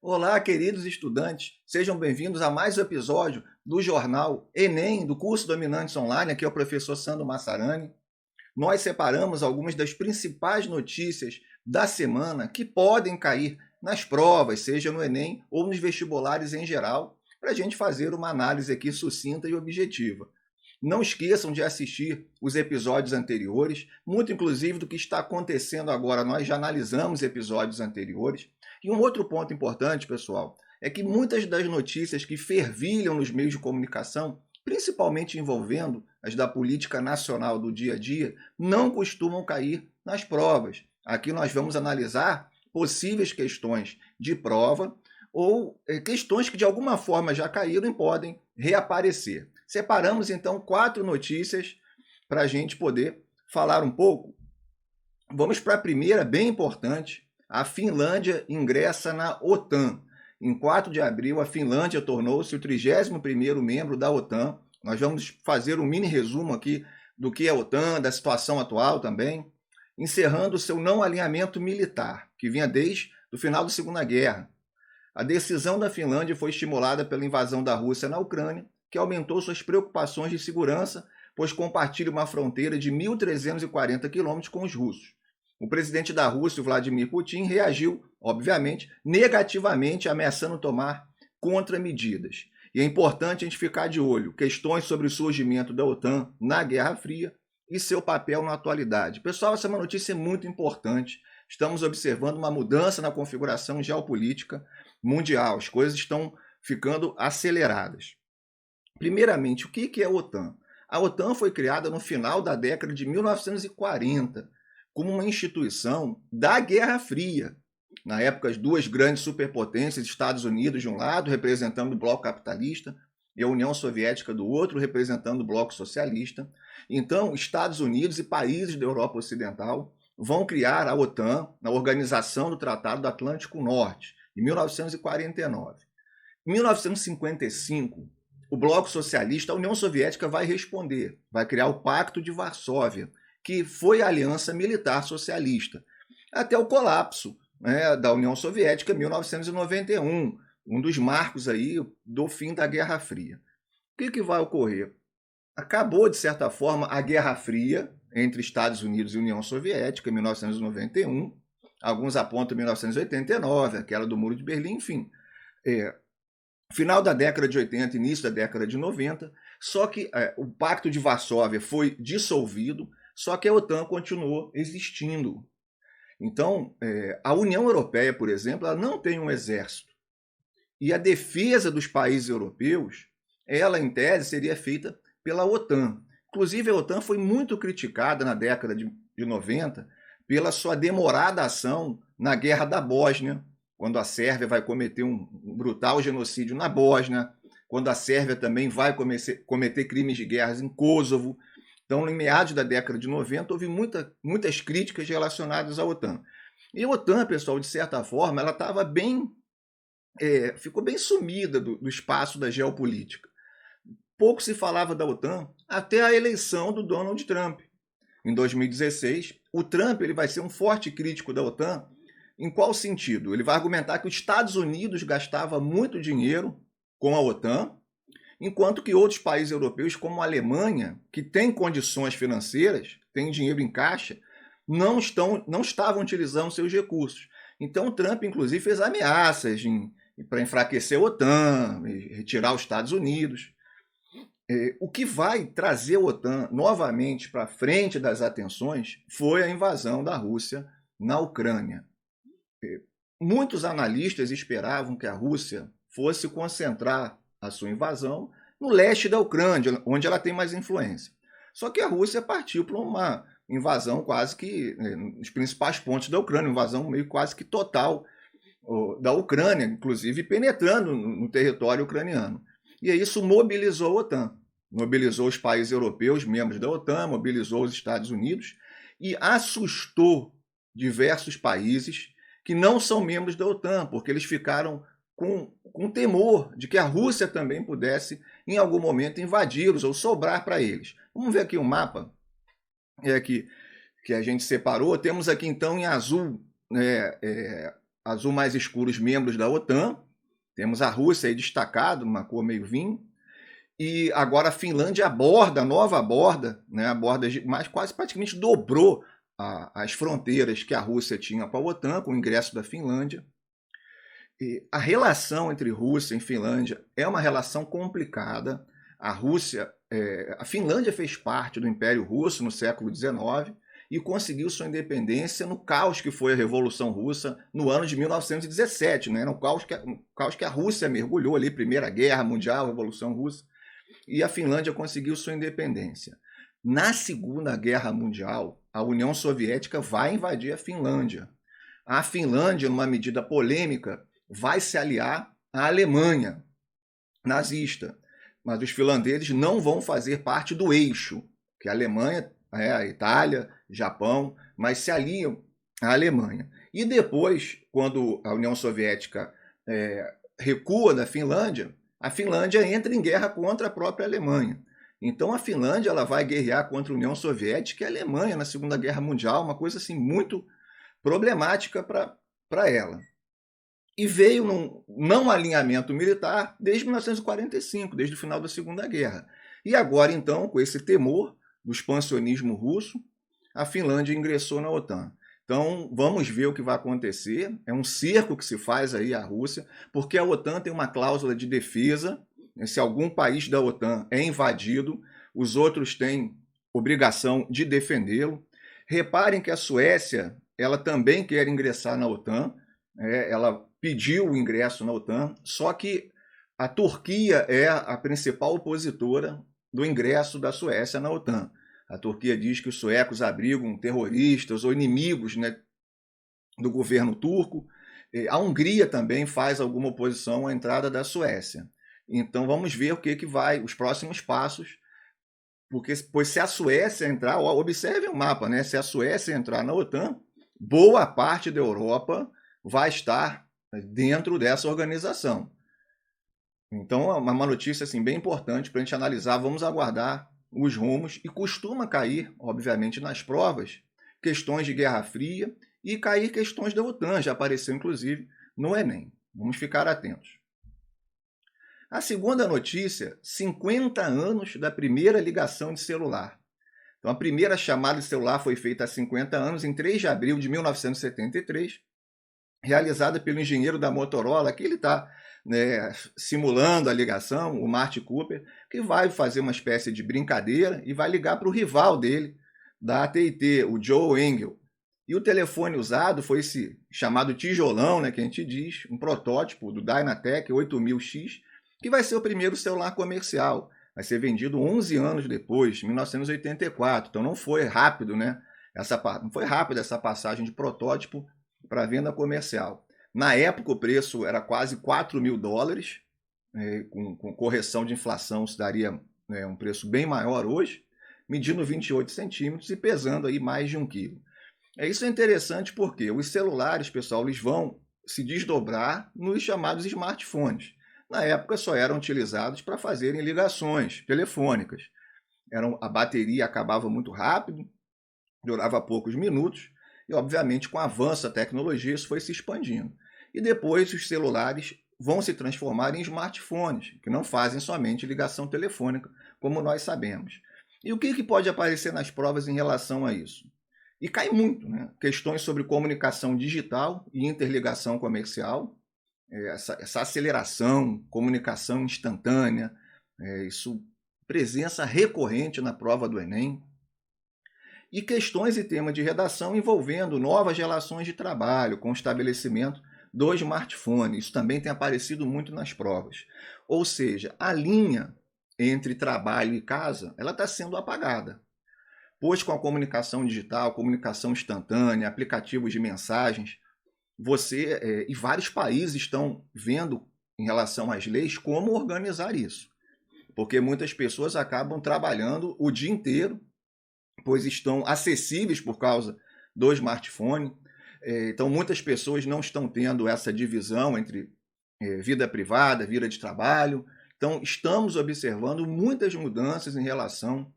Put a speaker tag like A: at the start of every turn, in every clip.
A: Olá, queridos estudantes, sejam bem-vindos a mais um episódio do jornal Enem, do curso Dominantes Online. Aqui é o professor Sandro Massarani. Nós separamos algumas das principais notícias da semana que podem cair nas provas, seja no Enem ou nos vestibulares em geral, para a gente fazer uma análise aqui sucinta e objetiva. Não esqueçam de assistir os episódios anteriores, muito inclusive do que está acontecendo agora. Nós já analisamos episódios anteriores. E um outro ponto importante, pessoal, é que muitas das notícias que fervilham nos meios de comunicação, principalmente envolvendo as da política nacional do dia a dia, não costumam cair nas provas. Aqui nós vamos analisar possíveis questões de prova ou questões que de alguma forma já caíram e podem reaparecer. Separamos então 4 notícias para a gente poder falar um pouco. Vamos para a primeira, bem importante. A Finlândia ingressa na OTAN. Em 4 de abril, a Finlândia tornou-se o 31º membro da OTAN. Nós vamos fazer um mini resumo aqui do que é a OTAN, da situação atual também, encerrando o seu não alinhamento militar, que vinha desde o final da Segunda Guerra. A decisão da Finlândia foi estimulada pela invasão da Rússia na Ucrânia, que aumentou suas preocupações de segurança, pois compartilha uma fronteira de 1.340 quilômetros com os russos. O presidente da Rússia, Vladimir Putin, reagiu, obviamente, negativamente, ameaçando tomar contramedidas. E é importante a gente ficar de olho. Questões sobre o surgimento da OTAN na Guerra Fria e seu papel na atualidade. Pessoal, essa é uma notícia muito importante. Estamos observando uma mudança na configuração geopolítica mundial. As coisas estão ficando aceleradas. Primeiramente, o que é a OTAN? A OTAN foi criada no final da década de 1940 como uma instituição da Guerra Fria. Na época, as duas grandes superpotências, Estados Unidos de um lado, representando o bloco capitalista, e a União Soviética do outro, representando o bloco socialista. Então, Estados Unidos e países da Europa Ocidental vão criar a OTAN, na Organização do Tratado do Atlântico Norte, em 1949. Em 1955, o bloco socialista, a União Soviética, vai responder, vai criar o Pacto de Varsóvia, que foi a aliança militar socialista, até o colapso, da União Soviética em 1991, um dos marcos aí do fim da Guerra Fria. O que vai ocorrer? Acabou, de certa forma, a Guerra Fria entre Estados Unidos e União Soviética em 1991, alguns apontam 1989, aquela do Muro de Berlim, enfim. Final da década de 80, início da década de 90, só que o Pacto de Varsóvia foi dissolvido, só que a OTAN continuou existindo. Então, a União Europeia, por exemplo, ela não tem um exército. E a defesa dos países europeus, ela, em tese, seria feita pela OTAN. Inclusive, a OTAN foi muito criticada na década de 90 pela sua demorada ação na Guerra da Bósnia, quando a Sérvia vai cometer um brutal genocídio na Bósnia, quando a Sérvia também vai cometer crimes de guerra em Kosovo. Então, em meados da década de 90, houve muitas críticas relacionadas à OTAN. E a OTAN, pessoal, de certa forma, ela estava ficou bem sumida do espaço da geopolítica. Pouco se falava da OTAN até a eleição do Donald Trump. Em 2016, o Trump ele vai ser um forte crítico da OTAN. Em qual sentido? Ele vai argumentar que os Estados Unidos gastava muito dinheiro com a OTAN, enquanto que outros países europeus, como a Alemanha, que tem condições financeiras, tem dinheiro em caixa, não estavam utilizando seus recursos. Então, o Trump, inclusive, fez ameaças para enfraquecer a OTAN, retirar os Estados Unidos. O que vai trazer a OTAN novamente para frente das atenções foi a invasão da Rússia na Ucrânia. Muitos analistas esperavam que a Rússia fosse concentrar a sua invasão no leste da Ucrânia, onde ela tem mais influência. Só que a Rússia partiu para uma invasão quase que nos principais pontos da Ucrânia, uma invasão meio quase que total da Ucrânia, inclusive penetrando no território ucraniano. E aí isso mobilizou a OTAN, mobilizou os países europeus, membros da OTAN, mobilizou os Estados Unidos e assustou diversos países que não são membros da OTAN, porque eles ficaram com temor de que a Rússia também pudesse, em algum momento, invadi-los ou sobrar para eles. Vamos ver aqui um mapa que a gente separou. Temos aqui, então, em azul azul mais escuro, os membros da OTAN. Temos a Rússia aí destacado, uma cor meio vinho. E agora a Finlândia aborda, a nova aborda, né, aborda mais quase praticamente dobrou as fronteiras que a Rússia tinha com a OTAN, com o ingresso da Finlândia. E a relação entre Rússia e Finlândia é uma relação complicada. A Finlândia fez parte do Império Russo no século XIX e conseguiu sua independência no caos que foi a Revolução Russa no ano de 1917, né? No caos que a Rússia mergulhou ali, Primeira Guerra Mundial, Revolução Russa, e a Finlândia conseguiu sua independência. Na Segunda Guerra Mundial, a União Soviética vai invadir a Finlândia. A Finlândia, numa medida polêmica, vai se aliar à Alemanha nazista, mas os finlandeses não vão fazer parte do eixo, que a Alemanha, a Itália, Japão, mas se aliam à Alemanha. E depois, quando a União Soviética recua da Finlândia, a Finlândia entra em guerra contra a própria Alemanha. Então a Finlândia ela vai guerrear contra a União Soviética e a Alemanha na Segunda Guerra Mundial, uma coisa assim muito problemática para ela. E veio num não alinhamento militar desde 1945, desde o final da Segunda Guerra. E agora, então, com esse temor do expansionismo russo, a Finlândia ingressou na OTAN. Então, vamos ver o que vai acontecer. É um cerco que se faz aí à Rússia, porque a OTAN tem uma cláusula de defesa. Se algum país da OTAN é invadido, os outros têm obrigação de defendê-lo. Reparem que a Suécia ela também quer ingressar na OTAN. Ela pediu o ingresso na OTAN, só que a Turquia é a principal opositora do ingresso da Suécia na OTAN. A Turquia diz que os suecos abrigam terroristas ou inimigos, né, do governo turco. A Hungria também faz alguma oposição à entrada da Suécia. Então vamos ver o que vai, os próximos passos, pois se a Suécia entrar, observe o mapa, né? Se a Suécia entrar na OTAN, boa parte da Europa vai estar dentro dessa organização. Então é uma notícia assim, bem importante para a gente analisar, vamos aguardar os rumos, e costuma cair, obviamente, nas provas, questões de Guerra Fria e cair questões da OTAN, já apareceu inclusive no Enem. Vamos ficar atentos. A segunda notícia, 50 anos da primeira ligação de celular. Então, a primeira chamada de celular foi feita há 50 anos, em 3 de abril de 1973, realizada pelo engenheiro da Motorola, que ele está simulando a ligação, o Marty Cooper, que vai fazer uma espécie de brincadeira e vai ligar para o rival dele, da AT&T, o Joe Engel. E o telefone usado foi esse chamado tijolão, né, que a gente diz, um protótipo do Dynatec 8000X, que vai ser o primeiro celular comercial. Vai ser vendido 11 anos depois, 1984. Então não foi rápido, né? Não foi rápida essa passagem de protótipo para venda comercial. Na época, o preço era quase $4.000, com correção de inflação, isso daria um preço bem maior hoje, medindo 28 centímetros e pesando aí mais de 1 quilo. Isso é interessante porque os celulares, pessoal, eles vão se desdobrar nos chamados smartphones. Na época, só eram utilizados para fazerem ligações telefônicas. A bateria acabava muito rápido, durava poucos minutos, e, obviamente, com o avanço da tecnologia, isso foi se expandindo. E depois os celulares vão se transformar em smartphones, que não fazem somente ligação telefônica, como nós sabemos. E o que pode aparecer nas provas em relação a isso? E cai muito, né? Questões sobre comunicação digital e interligação comercial, essa aceleração, comunicação instantânea, isso presença recorrente na prova do Enem. E questões e tema de redação envolvendo novas relações de trabalho com o estabelecimento do smartphone. Isso também tem aparecido muito nas provas. Ou seja, a linha entre trabalho e casa ela está sendo apagada. Pois com a comunicação digital, comunicação instantânea, aplicativos de mensagens, e vários países estão vendo em relação às leis como organizar isso. Porque muitas pessoas acabam trabalhando o dia inteiro, pois estão acessíveis por causa do smartphone. Então, muitas pessoas não estão tendo essa divisão entre vida privada, vida de trabalho. Então, estamos observando muitas mudanças em relação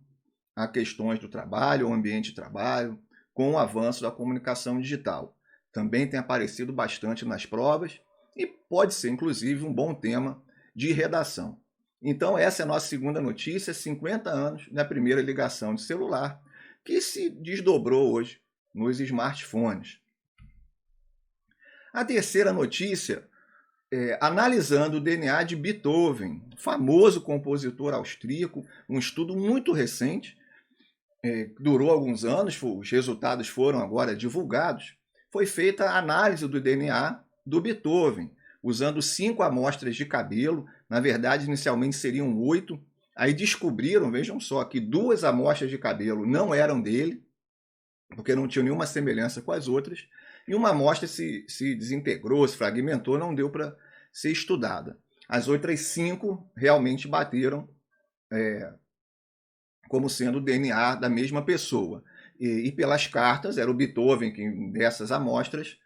A: a questões do trabalho, ao ambiente de trabalho, com o avanço da comunicação digital. também tem aparecido bastante nas provas e pode ser, inclusive, um bom tema de redação. Então, essa é a nossa segunda notícia, 50 anos da primeira ligação de celular, que se desdobrou hoje nos smartphones. A terceira notícia, analisando o DNA de Beethoven, famoso compositor austríaco, um estudo muito recente, durou alguns anos, os resultados foram agora divulgados, foi feita a análise do DNA do Beethoven, usando 5 amostras de cabelo, na verdade inicialmente seriam 8, aí descobriram, vejam só, que 2 amostras de cabelo não eram dele, porque não tinham nenhuma semelhança com as outras, e uma amostra se desintegrou, se fragmentou, não deu para ser estudada. As outras 5 realmente bateram como sendo o DNA da mesma pessoa. E pelas cartas, era o Beethoven que, dessas amostras,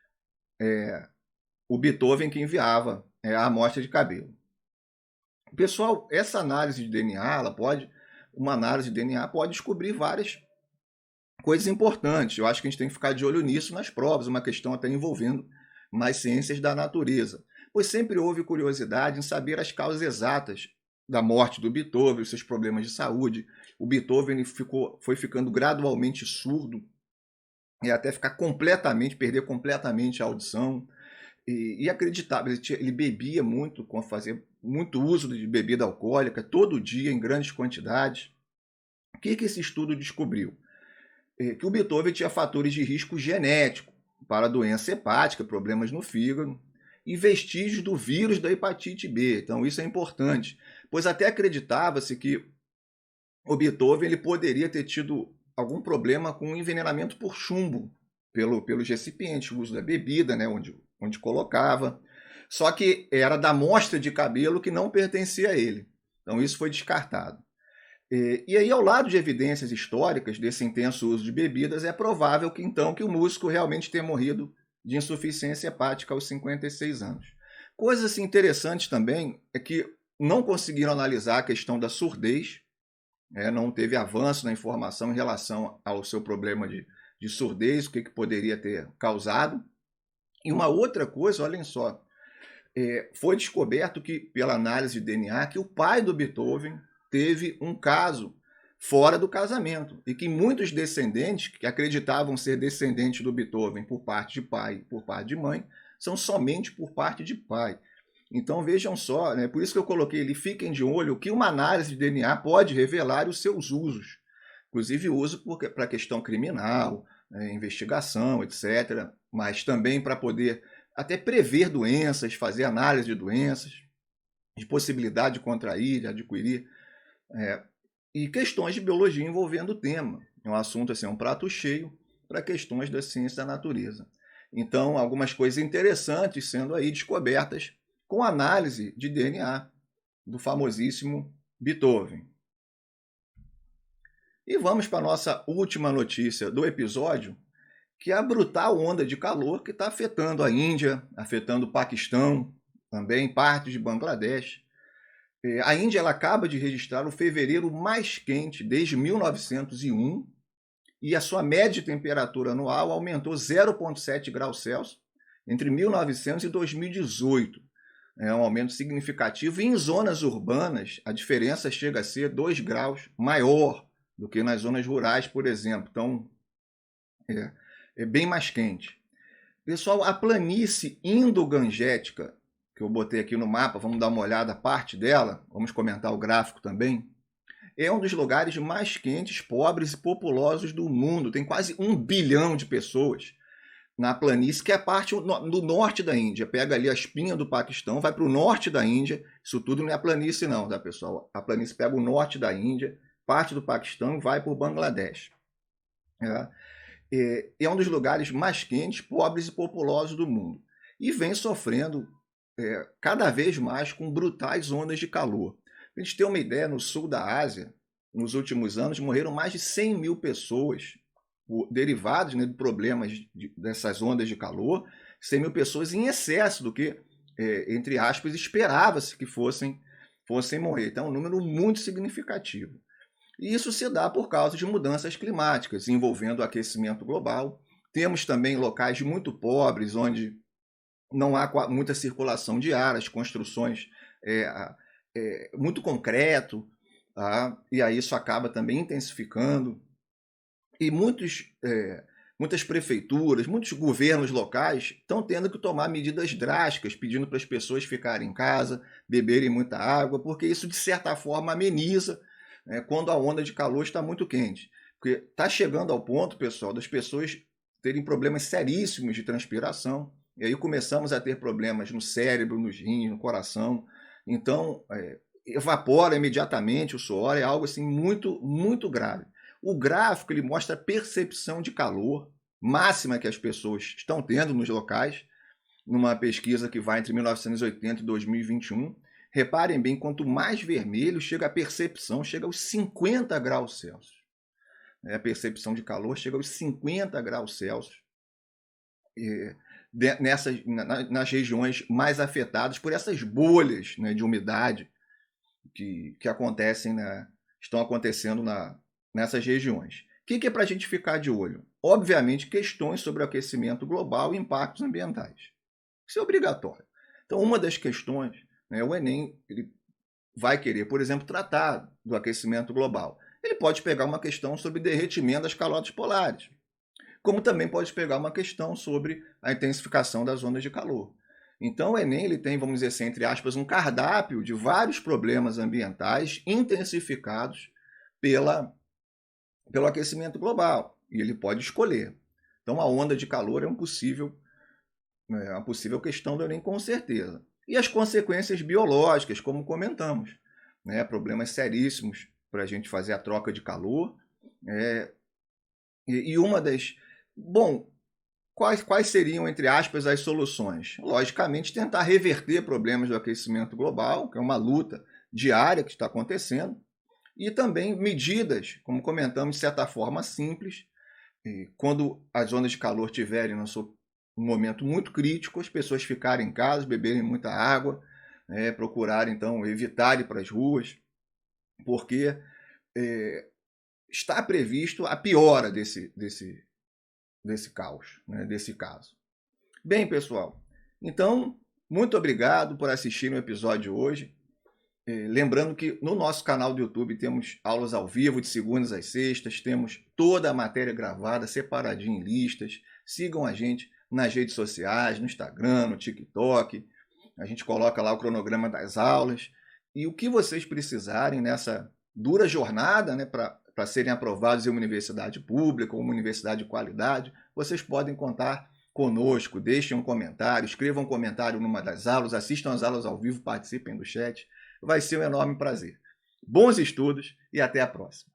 A: o Beethoven que enviava a amostra de cabelo. Pessoal, essa análise de DNA, uma análise de DNA pode descobrir várias coisas importantes. Eu acho que a gente tem que ficar de olho nisso nas provas, uma questão até envolvendo mais ciências da natureza. Pois sempre houve curiosidade em saber as causas exatas da morte do Beethoven, os seus problemas de saúde. O Beethoven foi ficando gradualmente surdo e até perder completamente a audição. E acreditava, ele bebia muito, fazia muito uso de bebida alcoólica, todo dia, em grandes quantidades. O que esse estudo descobriu? Que o Beethoven tinha fatores de risco genético para doença hepática, problemas no fígado, e vestígios do vírus da hepatite B. Então, isso é importante, pois até acreditava-se que o Beethoven ele poderia ter tido algum problema com envenenamento por chumbo pelos recipientes, o uso da bebida, né, onde colocava. Só que era da amostra de cabelo que não pertencia a ele. Então, isso foi descartado. E aí, ao lado de evidências históricas desse intenso uso de bebidas, é provável que, então, que o músico realmente tenha morrido de insuficiência hepática aos 56 anos. Coisas assim, interessantes também é que não conseguiram analisar a questão da surdez, não teve avanço na informação em relação ao seu problema de surdez, o que poderia ter causado. E uma outra coisa, olhem só, foi descoberto que, pela análise de DNA, que o pai do Beethoven teve um caso fora do casamento e que muitos descendentes que acreditavam ser descendentes do Beethoven por parte de pai e por parte de mãe são somente por parte de pai. Então vejam só, né? Por isso que eu coloquei ali, fiquem de olho que uma análise de DNA pode revelar os seus usos, inclusive uso para questão criminal, investigação, etc., mas também para poder até prever doenças, fazer análise de doenças, de possibilidade de contrair, de adquirir, e questões de biologia envolvendo o tema. É um assunto, assim, um prato cheio para questões da ciência da natureza. Então, algumas coisas interessantes sendo aí descobertas com análise de DNA do famosíssimo Beethoven. E vamos para a nossa última notícia do episódio, que é a brutal onda de calor que está afetando a Índia, afetando o Paquistão, também partes de Bangladesh. A Índia ela acaba de registrar o fevereiro mais quente desde 1901 e a sua média de temperatura anual aumentou 0,7 graus Celsius entre 1900 e 2018. É um aumento significativo e em zonas urbanas a diferença chega a ser 2 graus maior do que nas zonas rurais, por exemplo. Então, é bem mais quente. Pessoal, a planície indo-gangética, que eu botei aqui no mapa, vamos dar uma olhada, parte dela, vamos comentar o gráfico também, é um dos lugares mais quentes, pobres e populosos do mundo. Tem quase 1 bilhão de pessoas na planície, que é a parte do norte da Índia. Pega ali a espinha do Paquistão, vai para o norte da Índia. Isso tudo não é a planície não, tá, pessoal? A planície pega o norte da Índia, parte do Paquistão e vai para o Bangladesh. É um dos lugares mais quentes, pobres e populosos do mundo. E vem sofrendo cada vez mais com brutais ondas de calor. Para a gente ter uma ideia, no sul da Ásia, nos últimos anos, morreram mais de 100 mil pessoas derivados, né, de problemas dessas ondas de calor, 100 mil pessoas em excesso do que, entre aspas, esperava-se que fossem morrer. Então, é um número muito significativo. E isso se dá por causa de mudanças climáticas, envolvendo o aquecimento global, Temos também locais muito pobres, onde não há muita circulação de ar, as construções muito concreto, tá? E aí isso acaba também intensificando. E muitas prefeituras, muitos governos locais estão tendo que tomar medidas drásticas, pedindo para as pessoas ficarem em casa, beberem muita água, porque isso, de certa forma, ameniza, né, quando a onda de calor está muito quente. Porque está chegando ao ponto, pessoal, das pessoas terem problemas seríssimos de transpiração, e aí começamos a ter problemas no cérebro, nos rins, no coração. Então, evapora imediatamente o suor, é algo assim muito, muito grave. O gráfico ele mostra a percepção de calor máxima que as pessoas estão tendo nos locais, numa pesquisa que vai entre 1980 e 2021. Reparem bem, quanto mais vermelho chega a percepção, chega aos 50 graus Celsius. A percepção de calor chega aos 50 graus Celsius nas regiões mais afetadas por essas bolhas, né, de umidade que acontecem, né, estão acontecendo nessas regiões. O que é para a gente ficar de olho? Obviamente, questões sobre o aquecimento global e impactos ambientais. Isso é obrigatório. Então, uma das questões, né, o Enem ele vai querer, por exemplo, tratar do aquecimento global. Ele pode pegar uma questão sobre derretimento das calotas polares, como também pode pegar uma questão sobre a intensificação das ondas de calor. Então, o Enem ele tem, vamos dizer assim, entre aspas, um cardápio de vários problemas ambientais intensificados pelo aquecimento global, e ele pode escolher. Então, a onda de calor é uma possível questão do Enem, com certeza. E as consequências biológicas, como comentamos, né? Problemas seríssimos para a gente fazer a troca de calor. E uma das... Bom, quais seriam, entre aspas, as soluções? Logicamente, tentar reverter problemas do aquecimento global, que é uma luta diária que está acontecendo, e também medidas, como comentamos, de certa forma simples. Quando as ondas de calor estiverem no seu momento muito crítico, as pessoas ficarem em casa, beberem muita água, procurar, então, evitar ir para as ruas, porque está previsto a piora desse caos, né, desse caso. Bem, pessoal, então, muito obrigado por assistir o episódio de hoje. Lembrando que no nosso canal do YouTube temos aulas ao vivo de segundas às sextas, temos toda a matéria gravada, separadinha em listas. Sigam a gente nas redes sociais, no Instagram, no TikTok. A gente coloca lá o cronograma das aulas. E o que vocês precisarem nessa dura jornada, né, para serem aprovados em uma universidade pública ou uma universidade de qualidade, vocês podem contar conosco. Deixem um comentário, escrevam um comentário numa das aulas, assistam às aulas ao vivo, participem do chat. Vai ser um enorme prazer. Bons estudos e até a próxima.